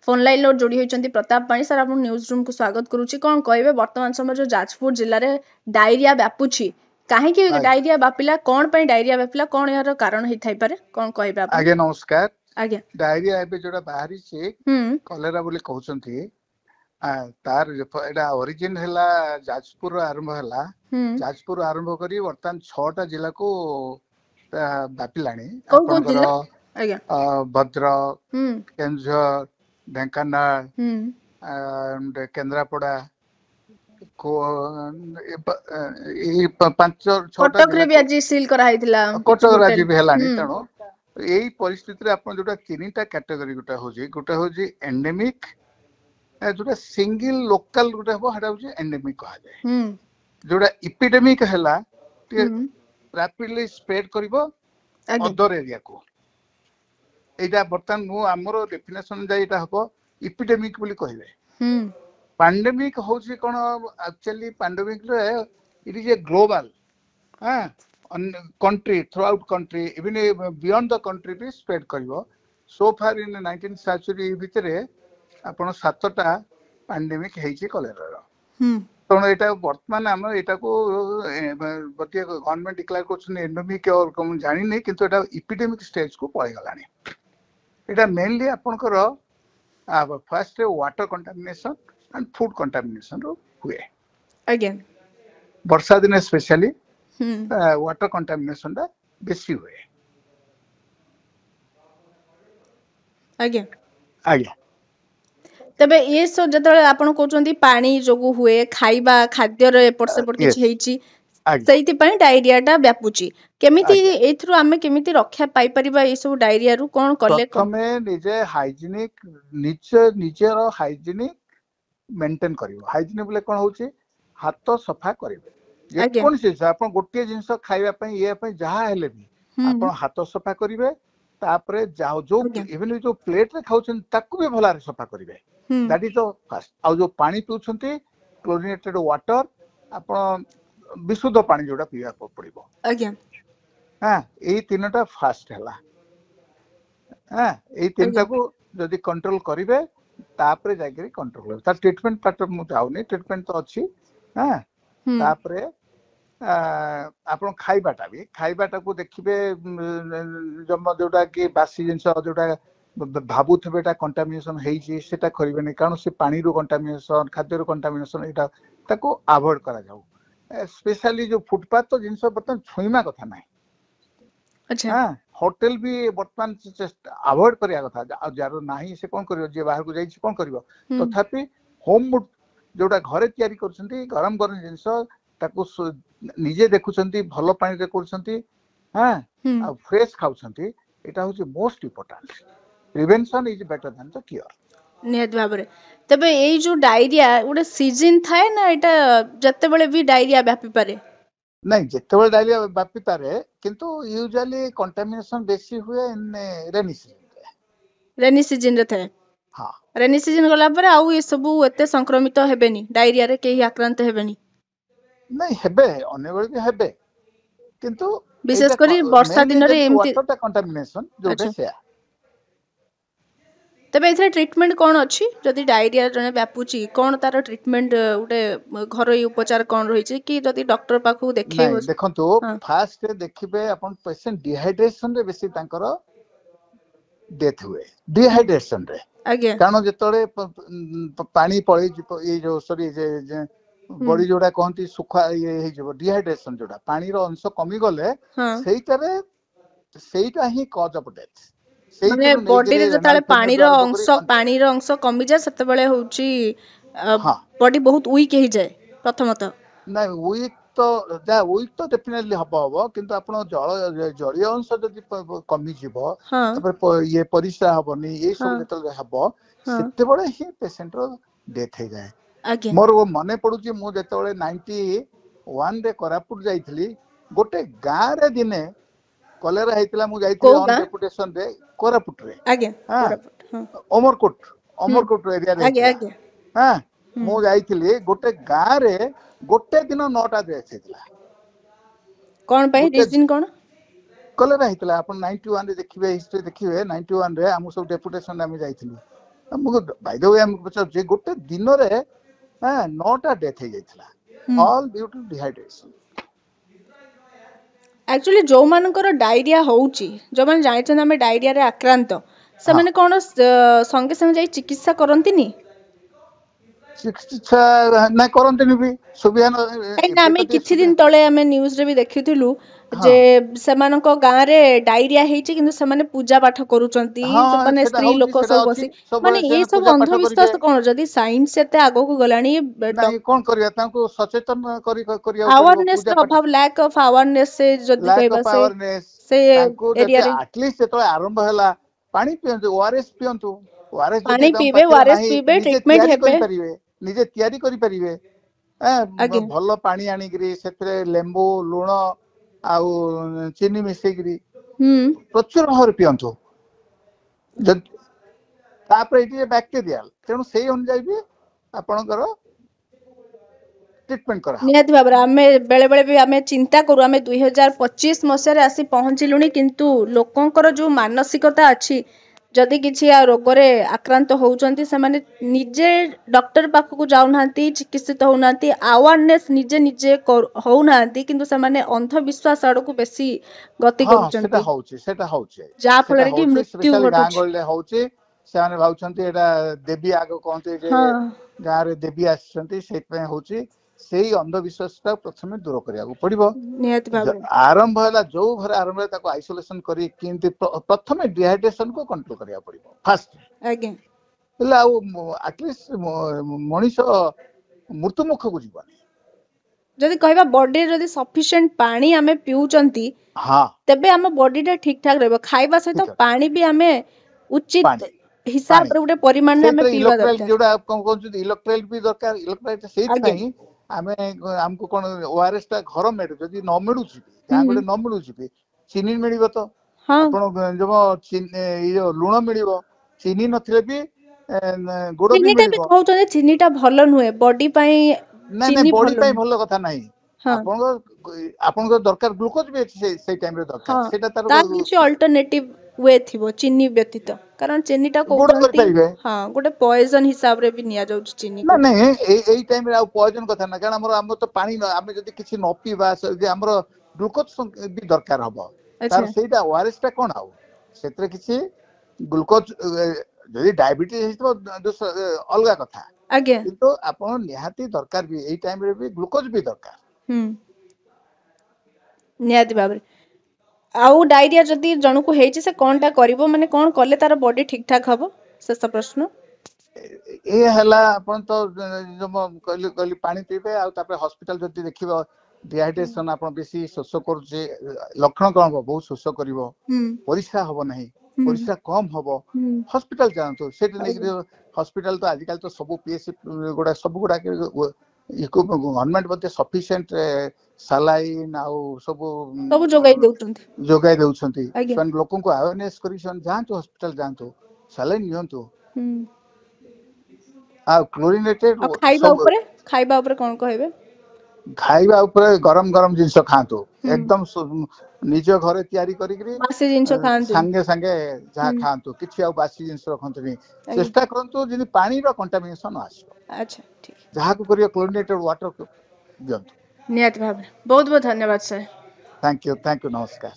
Phone line लो जोड़ी होइचंती प्रताप पाणी sir आपन न्यूज रूम को स्वागत करूची कोन कहबे वर्तमान समय जो जाजपुर जिल्ला रे डायरिया व्यापुची काहे कि डायरिया व्यापिला कोन पई डायरिया व्यापिला कोन यार कारण हे थाई पारे कोन कहबे आपन आगे नमस्कार आगे डायरिया एबे जोडा बाहरी छे कलेरा बोली कहउचंती तार एडा ओरिजिन हैला जाजपुर आरंभ हैला जाजपुर आरंभ करी वर्तमान 6 टा जिल्ला को व्यापिलाणी आपनकर भद्रक केंझर ढेंकानाल केंद्रापड़ा को ए 5-6 कटक रे भी आज सील करा हैतिला कटक राजी भी हैलानी तणो एई परिस्थिति रे आपण जोटा तीनटा कैटेगरी गोटा होजी एंडेमिक जोटा सिंगल लोकल गोटा हो हटा होजी एंडेमिक कहा जाय जोटा एपिडेमिक हैला रैपिडली स्प्रेड करिवो अदर एरिया को एटा बर्तन मु हमरो डेफिनेशन जाय एटा हबो एपिडेमिक बोली कहबे पैंडेमिक होची कोन एक्चुअली पैंडेमिक रे it is a global country through out country even beyond the country भी स्प्रेड करिवो सो फार इन 19th सेंचुरी भितरे आपण 7टा पैंडेमिक हेची कलेरा रो तो एटा वर्तमान हम एटा को बतिया गवर्नमेंट डिक्लेयर करछन एंडेमिक और कम जानि नै किंतु एटा एपिडेमिक स्टेज को पळै गलानी एटा मेनली आपनकर first water contamination and food contamination रो हुए अगेन वर्षा दिन स्पेशली वाटर कंटामिनेशन दा बेसी हुए अगेन आगे तबे ये सब जतले आपण कहउचंती पानी जोगु हुए खाइबा खाद्य रे एपट सेपट किछ हेची सहित पय डायरिया टा व्यापुची केमिति एथरु हमें केमिति रक्षा पाई परिबा ए सब डायरिया रु कोन करले हमें निजे हाइजीनिक निजेर हाइजीनिक मेंटेन करिवो हाइजीनिक बोले कोन होची हाथ सफा करिवे जे कोन से आपण गोटे जिंस खाइबा पय ये पय जहा हेले भी आपण हाथ सफा करिवे तापरे जाओ जो इवन जो प्लेट रे खाउछन ताकू भी भलारे सफा करिवे दैट इज द फर्स्ट आ जो पानी पिउछंती क्लोरिनेटेड वाटर आपण विशुद्ध पानी जोडा पिया पड़िबो आज्ञा हां एई तीनटा फास्ट हैला हां एई तीनटा को जदी कंट्रोल करिवे तापरे जागरी कंट्रोल होता ट्रीटमेंट पैटर्न मु जाउनी ट्रीटमेंट तो अछि हां तापरे आपण खाइबाटा को देखिबे जम जोडा कि बासी जिंस जोडा भाबुथबेटा कंटामिनेशन हेई सेटा करिवे नै कारण से पानी रो कंटामिनेशन खाद्य रो कंटामिनेशन एटा ताको अवॉइड करा जाऊ स्पेशली जो फुटपाथ तो जिंस बर्तन छुईमा कथा नै अच्छा हां होटल भी वर्तमान अवॉइड करिया कथा जारो नाही से कोन करियो जे बाहर को जाई छी कोन करियो तथापि होम जोडा घरे तयारी करछंती गरम गरम जिंस ताको निजे देखुछंती भलो पानी रे करछंती हां आ फ्रेश खाउछंती एटा होची most important prevention is better than the cure नियत भाबरे तबे एई जो डायरिया उडे सीजन थाए ना एटा जत्ते बेले भी डायरिया व्यापी पारे नहीं जत्ते बेले डायरिया व्यापी पारे किंतु यूजुअली कंटामिनेशन बेसी हुए इन रेनी सीजन रे थाए हां रेनी सीजन गला पर आउ ए सब एते संक्रमित हेबेनी डायरिया रे केही आक्रांत हेबेनी नहीं हेबे अन्य बेले भी हेबे किंतु विशेष करी वर्षा दिन रे एमती वाटर कंटामिनेशन जोटे से तबे इथरे ट्रीटमेंट कोन अछि जदी डायरिया जने व्यापुची कोन तार ट्रीटमेंट उडे घरोई उपचार कोन रही छै कि जदी डॉक्टर पाखु देखे हो देखंतु फास्ट देखिबे अपन पेशेंट डिहाइड्रेशन रे बेसी तांकर डेथ हुए डिहाइड्रेशन रे आगे कारण जेतरे पानी पळै ए जो सॉरी जे बॉडी जोडा कहंती सुखा ये हे जो डिहाइड्रेशन जोडा पानी रो अंश कमी गले सेईटा ही कॉज ऑफ डेथ माने बॉडी रे जताले पानी रो अंश कमी जाय सते बेले होची बॉडी बहुत वीक हे जाय प्रथमतः नहीं वीक तो डेफिनेटली हबो किंतु आपण जलीय अंश जदी कमी जीवो तापर ये परिश्रा हबनी ये सब जतले हबो सते बेले ही पेशेंट रो डेथ हे जाय मोर वो मने पडुची मु जेतले 91 रे कोरापुट जाईथली गोटे गां रे दिने कलेरा हेतिला मु जाईथली ऑन डेपुटेशन रे कोरापुट रे आगे अमरकोट एरिया रे आगे हां मु जाईथली गोटे गां रे गोटे दिन 9टा डेथ हेतिला कोन पई रीजन कोन कलेरा हेतिला अपन 91 रे देखिबे हिस्ट्री देखिबे 91 रे हम सब डेपुटेशन में जाईथली बाय द वे हम पचार जे गोटे दिन रे 9टा डेथ हे जाइतला all due to dehydration. Actually जो मानकर डायरिया होउची जो मान जानिछन हमें डायरिया रे आक्रांत से माने कोन संगे संगे जाई चिकित्सा करंतिनी चिकित्सा ना करंतिनी भी सुबियान आमे किछि दिन तळे आमे न्यूज रे भी देखिथिलु जे सेमानक गां रे डायरिया हेची किंतु सेमाने पूजा पाठ करूचंती से माने स्त्री लोक सब बसी माने ए सब अंधविश्वास कोन जदी साइंस एते आगो को गलानी नहीं कोन करिया तांको सचेतन करिया अवेयरनेस रो अभाव लैक ऑफ अवेयरनेस से जदी कहबा से एरिया रे एटलीस्ट तो आरंभ हला पानी पियंतु ओआरएस पियंतु ओआरएस पानी पीबे ओआरएस पीबे ट्रीटमेंट हेबे निजे तयारी करि परिबे भल पानी आनी करी सेतरे लेंबू लूण आउ चीनी मिसै करी प्रचुर भाव पियंतु तापर एटी बैक्टीरियल तेनु सेही अनुसार भी आपनकर ट्रीटमेंट करा नियत भाबर आमे बेले बेले भी आमे चिंता करू आमे 2025 मसिया रे आसी पहुंचिलुनी किंतु लोकंकर जो मानसिकता अछि जदि किछि रोग रे आक्रांत होउचंती से माने निजे डॉक्टर पाख को जाउनांती चिकित्सित होउनांती अवेयरनेस निजे निजे होउनांती किंतु से माने अंधविश्वास आडको बेसी गति करूचंती सेटा होउची जा फलरे कि मृत्यु गां गले होउची से माने भाउचंती एटा देवी आगो कोंते जे गां रे देवी आछंती सेत पे होउची सेही अंधविश्वास प्रथमे दूर करिया पड़िबो आरंभ है जो घर आरंभ है ताको आइसोलेशन करी किंतु प्रथमे डिहाइड्रेशन को कंट्रोल करिया पड़िबो फास्ट आगे हला एटलीस्ट मनीष मृत्यु मुख को जीवन जदि कहबा बॉडी जदि सफिशिएंट पानी हमें पिउचंती तबे हम बॉडी टा ठीक ठाक रहबो खाइबा सहित पानी भी हमें उचित हिसाब रे उडे परिमाण में हमें पीवा दरकार जोडा इलेक्ट्रोलाइट भी दरकार इलेक्ट्रोलाइट सेही नहीं आमे हमको कोन ओआरएस ता घर मेड जदी न मिडुची या गोटे न मिडुची चीनी मिलिबो तो आपण जब चीनी यो लूण मिलिबो चीनी नथिले भी गुड़ भी मिलिबो चीनी ता कहउछन चीनी ता भलो नुहे बॉडी पई नहीं बॉडी पई भलो कथा नहीं आपण को दरकार ग्लूकोज भी से टाइम रे दरकार सेटा तार किछि अल्टरनेटिव वे थिबो चीनी व्यतीत कारण चीनी टा कहउछन हां गोटे पॉइजन हिसाब रे भी निया जाउ चीनी ना नहीं एई टाइम रे आ पॉइजन कथा ना कारण हमर तो पानी हम जदी किछि न पीबा जे हमर ग्लूकोज भी दरकार हबो तार सेटा ओआरएस टा कोन आउ सेतरे किछि ग्लूकोज जदी डायबिटीज हितो अलगा कथा आगे किंतु आपण निहाती दरकार भी एई टाइम रे भी ग्लूकोज भी दरकार निहाती बाबरे आउ डायरिया जदी जणु को हेछि से कोनटा करिवो माने कोन करले तार बॉडी ठीक ठाक हबो शेष प्रश्न ए हला अपन तो जम कहली पानी पीबे आ तापर हॉस्पिटल जदी देखिबो डिहाइड्रेशन अपन बेसी शोष करजे लक्षण कोन हो बहुत शोष करिवो परिश्रा हबो नहीं परिश्रा कम हबो हॉस्पिटल जानतो सेट नै हॉस्पिटल तो आजिकल तो सब पीएससी गुडा सब गुडा इको गवर्नमेंट बते सफिशिएंट सलाइन आउ सब जोगाई देउछंती सन लोकन को अवेयरनेस करिसन जानतो हॉस्पिटल जानतो सलाइन नियंतो आ क्लोरिनेटेड खाइबा ऊपर कोन कहबे खाइबा ऊपर गरम गरम जिंस खांतो एकदम निज घरे तयारी करी बासी जिंस खांतो संगे संगे जा खांतो किछि आ बासी जिंस रखंतनी चेष्टा करंतो जिनि पानी रो कंटामिनेशन आसो अच्छा ठीक जहा को करियो क्लोरिनेटेड वाटर दियंतो नियत भाव बहुत बहुत धन्यवाद सर थैंक यू नमस्कार।